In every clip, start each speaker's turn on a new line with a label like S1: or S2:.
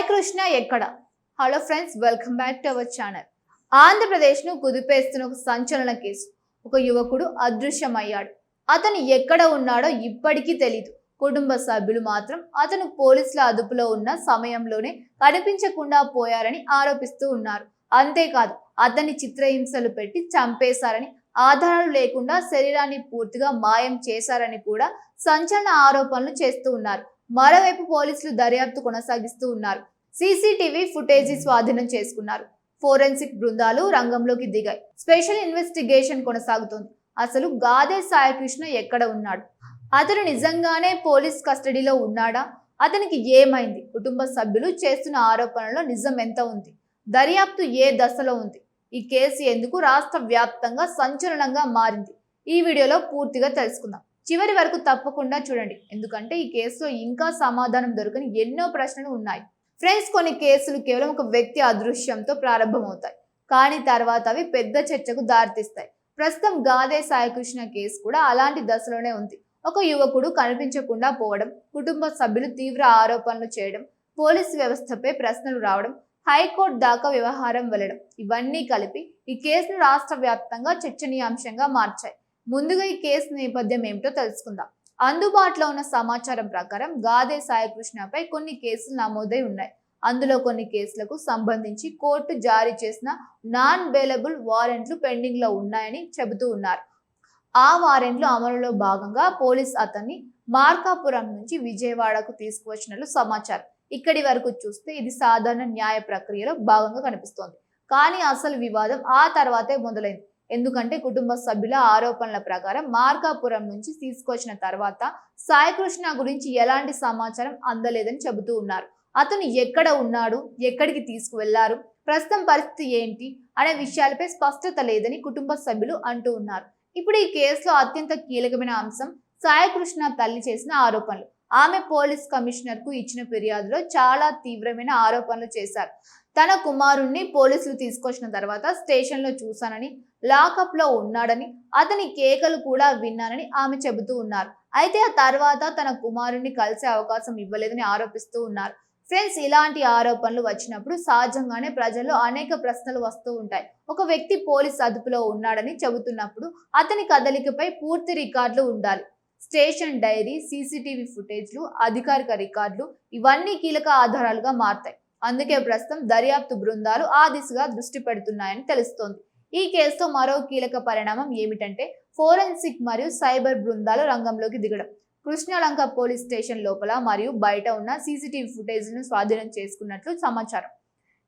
S1: కృష్ణ ఎక్కడ? Hello friends, welcome back to our channel. ఆంధ్రప్రదేశ్ను కుదిపేస్తున్న ఒక సంచలన కేసు. ఒక యువకుడు అదృశ్యమయ్యాడు. అతను ఎక్కడ ఉన్నాడో ఇప్పటికీ తెలీదు. కుటుంబ సభ్యులు మాత్రం అతను పోలీసుల అదుపులో ఉన్న సమయంలోనే కనిపించకుండా పోయారని ఆరోపిస్తూ ఉన్నారు. అంతేకాదు, అతన్ని చిత్రహింసలు పెట్టి చంపేశారని, ఆధారాలు లేకుండా శరీరాన్ని పూర్తిగా మాయం చేశారని కూడా సంచలన ఆరోపణలు చేస్తూ ఉన్నారు. మరోవైపు పోలీసులు దర్యాప్తు కొనసాగిస్తూ ఉన్నారు. సీసీటీవీ ఫుటేజీ స్వాధీనం చేసుకున్నారు. ఫోరెన్సిక్ బృందాలు రంగంలోకి దిగాయి. స్పెషల్ ఇన్వెస్టిగేషన్ కొనసాగుతోంది. అసలు గాదే సాయికృష్ణ ఎక్కడ ఉన్నాడు? అతను నిజంగానే పోలీస్ కస్టడీలో ఉన్నాడా? అతనికి ఏమైంది? కుటుంబ సభ్యులు చేస్తున్న ఆరోపణలో నిజం ఎంత ఉంది? దర్యాప్తు ఏ దశలో ఉంది? ఈ కేసు ఎందుకు రాష్ట్ర వ్యాప్తంగా సంచలనంగా మారింది? ఈ వీడియోలో పూర్తిగా తెలుసుకుందాం. చివరి వరకు తప్పకుండా చూడండి, ఎందుకంటే ఈ కేసులో ఇంకా సమాధానం దొరకని ఎన్నో ప్రశ్నలు ఉన్నాయి. ఫ్రెండ్స్, కొన్ని కేసులు కేవలం ఒక వ్యక్తి అదృశ్యంతో ప్రారంభమవుతాయి, కానీ తర్వాత అవి పెద్ద చర్చకు దారితీస్తాయి. ప్రస్తుతం గాదే సాయికృష్ణ కేసు కూడా అలాంటి దశలోనే ఉంది. ఒక యువకుడు కనిపించకుండా పోవడం, కుటుంబ సభ్యులు తీవ్ర ఆరోపణలు చేయడం, పోలీసు వ్యవస్థపై ప్రశ్నలు రావడం, హైకోర్టు దాకా వ్యవహారం వెళ్లడం, ఇవన్నీ కలిపి ఈ కేసును రాష్ట్ర వ్యాప్తంగా చర్చనీయాంశంగా మార్చాయి. ముందుగా ఈ కేసు నేపథ్యం ఏమిటో తెలుసుకుందాం. అందుబాటులో ఉన్న సమాచారం ప్రకారం గాదే సాయికృష్ణపై కొన్ని కేసులు నమోదై ఉన్నాయి. అందులో కొన్ని కేసులకు సంబంధించి కోర్టు జారీ చేసిన నాన్ బెయిలబుల్ వారెంట్లు పెండింగ్ లో ఉన్నాయని చెబుతూ ఉన్నారు. ఆ వారెంట్లు అమలులో భాగంగా పోలీస్ అతన్ని మార్కాపురం నుంచి విజయవాడకు తీసుకువచ్చినట్లు సమాచారం. ఇక్కడి వరకు చూస్తే ఇది సాధారణ న్యాయ ప్రక్రియలో భాగంగా కనిపిస్తోంది. కానీ అసలు వివాదం ఆ తర్వాతే మొదలైంది. ఎందుకంటే కుటుంబ సభ్యుల ఆరోపణల ప్రకారం మార్కాపురం నుంచి తీసుకొచ్చిన తర్వాత సాయికృష్ణ గురించి ఎలాంటి సమాచారం అందలేదని చెబుతూ ఉన్నారు. అతను ఎక్కడ ఉన్నాడు, ఎక్కడికి తీసుకువెళ్లారు, ప్రస్తుతం పరిస్థితి ఏంటి అనే విషయాలపై స్పష్టత లేదని కుటుంబ సభ్యులు అంటూ ఉన్నారు. ఇప్పుడు ఈ కేసులో అత్యంత కీలకమైన అంశం సాయికృష్ణ తల్లి చేసిన ఆరోపణలు. ఆమె పోలీస్ కమిషనర్ కు ఇచ్చిన ఫిర్యాదులో చాలా తీవ్రమైన ఆరోపణలు చేశారు. తన కుమారుణ్ణి పోలీసులు తీసుకొచ్చిన తర్వాత స్టేషన్ లో చూశానని, లాకప్ లో ఉన్నాడని, అతని కేకలు కూడా విన్నానని ఆమె చెబుతూ ఉన్నారు. అయితే ఆ తర్వాత తన కుమారుణ్ణి కలిసే అవకాశం ఇవ్వలేదని ఆరోపిస్తూ ఉన్నారు. ఫ్రెండ్స్, ఇలాంటి ఆరోపణలు వచ్చినప్పుడు సహజంగానే ప్రజల్లో అనేక ప్రశ్నలు వస్తూ ఉంటాయి. ఒక వ్యక్తి పోలీస్ అదుపులో ఉన్నాడని చెబుతున్నప్పుడు అతని కదలికపై పూర్తి రికార్డులు ఉండాలి. స్టేషన్ డైరీ, సీసీటీవీ ఫుటేజ్లు, అధికారిక రికార్డులు ఇవన్నీ కీలక ఆధారాలుగా మారతాయి. అందుకే ప్రస్తుతం దర్యాప్తు బృందాలు ఆ దిశగా దృష్టి పెడుతున్నాయని తెలుస్తోంది. ఈ కేసులో మరో కీలక పరిణామం ఏమిటంటే ఫోరెన్సిక్ మరియు సైబర్ బృందాలు రంగంలోకి దిగడం. కృష్ణలంక పోలీస్ స్టేషన్ లోపల మరియు బయట ఉన్న సీసీటీవీ ఫుటేజ్లను స్వాధీనం చేసుకున్నట్లు సమాచారం.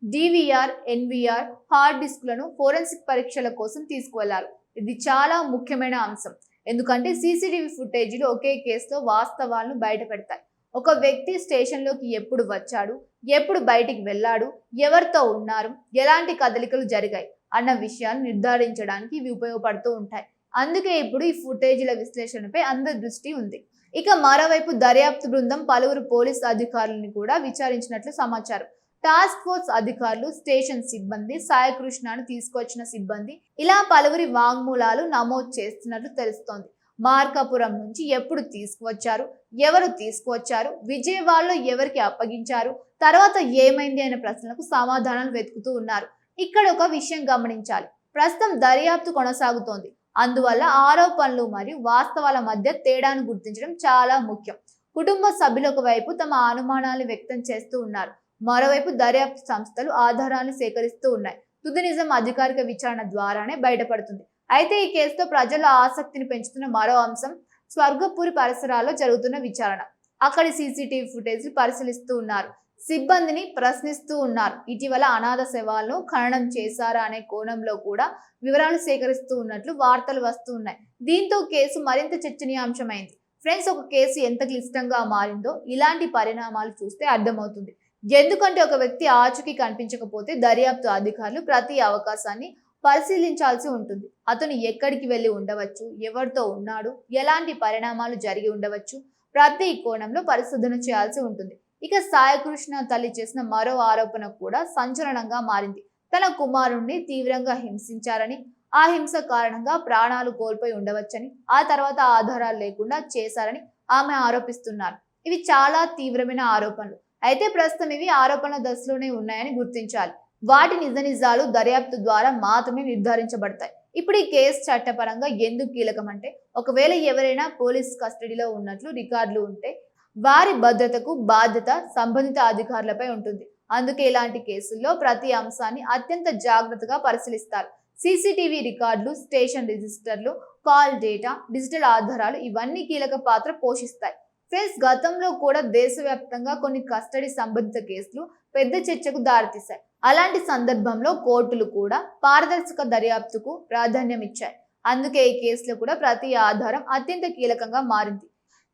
S1: డివిఆర్, ఎన్విఆర్ హార్డ్ డిస్క్లను ఫోరెన్సిక్ పరీక్షల కోసం తీసుకువెళ్లారు. ఇది చాలా ముఖ్యమైన అంశం, ఎందుకంటే సీసీటీవీ ఫుటేజీలు ఒకే కేసులో వాస్తవాలను బయట పెడతాయి. ఒక వ్యక్తి స్టేషన్లోకి ఎప్పుడు వచ్చాడు, ఎప్పుడు బయటికి వెళ్ళాడు, ఎవరితో ఉన్నారు, ఎలాంటి కదలికలు జరిగాయి అన్న విషయాలు నిర్ధారించడానికి ఇవి ఉపయోగపడుతూ ఉంటాయి. అందుకే ఇప్పుడు ఈ ఫుటేజీల విశ్లేషణపై అందరి దృష్టి ఉంది. ఇక మరోవైపు దర్యాప్తు బృందం పలువురు పోలీసు అధికారులను కూడా విచారించినట్లు సమాచారం. టాస్క్ ఫోర్స్ అధికారులు, స్టేషన్ సిబ్బంది, సాయికృష్ణను తీసుకొచ్చిన సిబ్బంది ఇలా పలువురి వాంగ్మూలాలు నమోదు చేస్తున్నట్లు తెలుస్తోంది. మార్కాపురం నుంచి ఎప్పుడు తీసుకువచ్చారు, ఎవరు తీసుకువచ్చారు, విజయవాడలో ఎవరికి అప్పగించారు, తర్వాత ఏమైంది అనే ప్రశ్నలకు సమాధానాలు వెతుకుతూ ఉన్నారు. ఇక్కడ ఒక విషయం గమనించాలి. ప్రస్తుతం దర్యాప్తు కొనసాగుతోంది. అందువల్ల ఆరోపణలు మరియు వాస్తవాల మధ్య తేడాను గుర్తించడం చాలా ముఖ్యం. కుటుంబ సభ్యులు ఒకవైపు తమ అనుమానాలు వ్యక్తం చేస్తూ ఉన్నారు. మరోవైపు దర్యాప్తు సంస్థలు ఆధారాలను సేకరిస్తూ ఉన్నాయి. తుది నిజం అధికారిక విచారణ ద్వారానే బయటపడుతుంది. అయితే ఈ కేసుతో ప్రజల ఆసక్తిని పెంచుతున్న మరో అంశం స్వర్గపూరి పరిసరాల్లో జరుగుతున్న విచారణ. అక్కడి సీసీటీవీ ఫుటేజ్ పరిశీలిస్తూ ఉన్నారు, సిబ్బందిని ప్రశ్నిస్తూ ఉన్నారు. ఇటీవల అనాథ శవాలను ఖననం చేశారా అనే కోణంలో కూడా వివరాలు సేకరిస్తూ ఉన్నట్లు వార్తలు వస్తూ ఉన్నాయి. దీంతో కేసు మరింత చర్చనీయాంశమైంది. ఫ్రెండ్స్, ఒక కేసు ఎంత క్లిష్టంగా మారిందో ఇలాంటి పరిణామాలు చూస్తే అర్థమవుతుంది. ఎందుకంటే ఒక వ్యక్తి ఆచూకీ కనిపించకపోతే దర్యాప్తు అధికారులు ప్రతి అవకాశాన్ని పరిశీలించాల్సి ఉంటుంది. అతను ఎక్కడికి వెళ్ళి ఉండవచ్చు, ఎవరితో ఉన్నాడు, ఎలాంటి పరిణామాలు జరిగి ఉండవచ్చు, ప్రతి కోణంలో పరిశోధన చేయాల్సి ఉంటుంది. ఇక సాయికృష్ణ తల్లి చేసిన మరో ఆరోపణ కూడా సంచలనంగా మారింది. తన కుమారుణ్ణి తీవ్రంగా హింసించారని, ఆ హింస కారణంగా ప్రాణాలు కోల్పోయి ఉండవచ్చని, ఆ తర్వాత ఆధారాలు లేకుండా చేశారని ఆమె ఆరోపిస్తున్నారు. ఇవి చాలా తీవ్రమైన ఆరోపణలు. అయితే ప్రస్తుతం ఇవి ఆరోపణల దశలోనే ఉన్నాయని గుర్తించాలి. వాటి నిజ నిజాలు దర్యాప్తు ద్వారా మాత్రమే నిర్ధారించబడతాయి. ఇప్పుడు ఈ కేసు చట్టపరంగా ఎందుకు కీలకం అంటే, ఒకవేళ ఎవరైనా పోలీస్ కస్టడీలో ఉన్నట్లు రికార్డులు ఉంటే వారి భద్రతకు బాధ్యత సంబంధిత అధికారులపై ఉంటుంది. అందుకే ఇలాంటి కేసుల్లో ప్రతి అంశాన్ని అత్యంత జాగ్రత్తగా పరిశీలిస్తారు. సీసీటీవీ రికార్డులు, స్టేషన్ రిజిస్టర్లు, కాల్ డేటా, డిజిటల్ ఆధారాలు ఇవన్నీ కీలక పాత్ర పోషిస్తాయి. ఫ్రెండ్స్, గతంలో కూడా దేశవ్యాప్తంగా కొన్ని కస్టడీ సంబంధిత కేసులు పెద్ద చర్చకు దారితీశాయి. అలాంటి సందర్భంలో కోర్టులు కూడా పారదర్శక దర్యాప్తుకు ప్రాధాన్యం ఇచ్చాయి. అందుకే ఈ కేసులో కూడా ప్రతి ఆధారం అత్యంత కీలకంగా మారింది.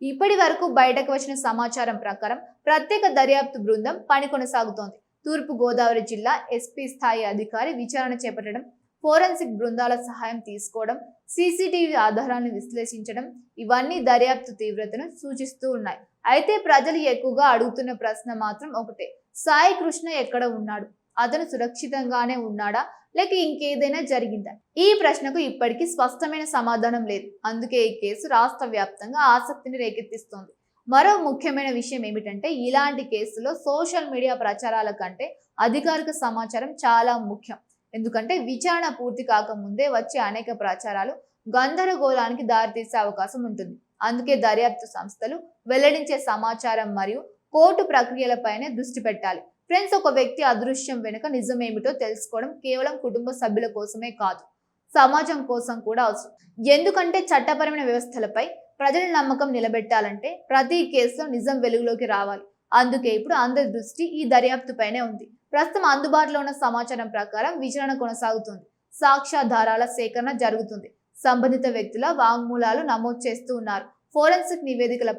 S1: ఇప్పటి వరకు బయటకు వచ్చిన సమాచారం ప్రకారం ప్రత్యేక దర్యాప్తు బృందం పని కొనసాగుతోంది. తూర్పు గోదావరి జిల్లా ఎస్పీ స్థాయి అధికారి విచారణ చేపట్టడం, ఫోరెన్సిక్ బృందాల సహాయం తీసుకోవడం, సీసీటీవీ ఆధారాలను విశ్లేషించడం ఇవన్నీ దర్యాప్తు తీవ్రతను సూచిస్తూ ఉన్నాయి. అయితే ప్రజలు ఎక్కువగా అడుగుతున్న ప్రశ్న మాత్రం ఒకటే: సాయి కృష్ణ ఎక్కడ ఉన్నాడు? అతను సురక్షితంగానే ఉన్నాడా, లేక ఇంకేదైనా జరిగిందా? ఈ ప్రశ్నకు ఇప్పటికీ స్పష్టమైన సమాధానం లేదు. అందుకే ఈ కేసు రాష్ట్ర వ్యాప్తంగా ఆసక్తిని రేకెత్తిస్తోంది. మరో ముఖ్యమైన విషయం ఏమిటంటే, ఇలాంటి కేసులో సోషల్ మీడియా ప్రచారాల కంటే అధికారిక సమాచారం చాలా ముఖ్యం. ఎందుకంటే విచారణ పూర్తి కాకముందే వచ్చే అనేక ప్రచారాలు గందరగోళానికి దారితీసే అవకాశం ఉంటుంది. అందుకే దర్యాప్తు సంస్థలు వెల్లడించే సమాచారం మరియు కోర్టు ప్రక్రియలపైనే దృష్టి పెట్టాలి. ఫ్రెండ్స్, ఒక వ్యక్తి అదృశ్యం వెనుక నిజమేమిటో తెలుసుకోవడం కేవలం కుటుంబ సభ్యుల కోసమే కాదు, సమాజం కోసం కూడా అవసరం. ఎందుకంటే చట్టపరమైన వ్యవస్థలపై ప్రజల నమ్మకం నిలబెట్టాలంటే ప్రతి కేసులో నిజం వెలుగులోకి రావాలి. అందుకే ఇప్పుడు అందరి దృష్టి ఈ దర్యాప్తుపైనే ఉంది. ప్రస్తుతం అందుబాటులో ఉన్న సమాచారం ప్రకారం విచారణ కొనసాగుతుంది. సాక్ష్యాధారాల సేకరణ జరుగుతుంది. సంబంధిత వ్యక్తుల వాంగ్మూలాలు నమోదు చేస్తూ ఉన్నారు. ఫోరెన్సిక్ నివేదికల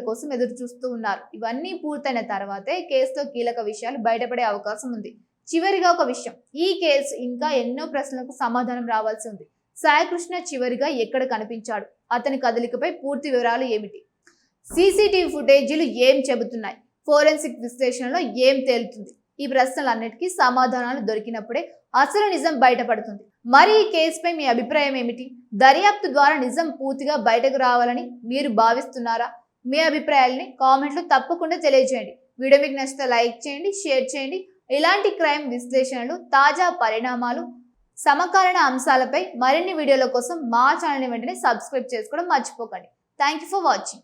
S1: కోసం ఎదురు చూస్తూ ఉన్నారు. ఇవన్నీ పూర్తయిన తర్వాతే కేసులో కీలక విషయాలు బయటపడే అవకాశం ఉంది. చివరిగా ఒక విషయం, ఈ కేసు ఇంకా ఎన్నో ప్రశ్నలకు సమాధానం రావాల్సి ఉంది. సాయికృష్ణ చివరిగా ఎక్కడ కనిపించాడు? అతని కదలికపై పూర్తి వివరాలు ఏమిటి? సీసీటీవీ ఫుటేజీలు ఏం చెబుతున్నాయి? ఫోరెన్సిక్ విశ్లేషణలో ఏం తేలుతుంది? ఈ ప్రశ్నలన్నిటికీ సమాధానాలు దొరికినప్పుడే అసలు నిజం బయటపడుతుంది. మరి ఈ కేసుపై మీ అభిప్రాయం ఏమిటి? దర్యాప్తు ద్వారా నిజం పూర్తిగా బయటకు రావాలని మీరు భావిస్తున్నారా? మీ అభిప్రాయాలని కామెంట్లో తప్పకుండా తెలియజేయండి. వీడియో మీకు నచ్చితే లైక్ చేయండి, షేర్ చేయండి. ఇలాంటి క్రైమ్ విశ్లేషణలు, తాజా పరిణామాలు, సమకాలీన అంశాలపై మరిన్ని వీడియోల కోసం మా ఛానల్ని వెంటనే సబ్స్క్రైబ్ చేసుకోవడం మర్చిపోకండి. Thank you for watching.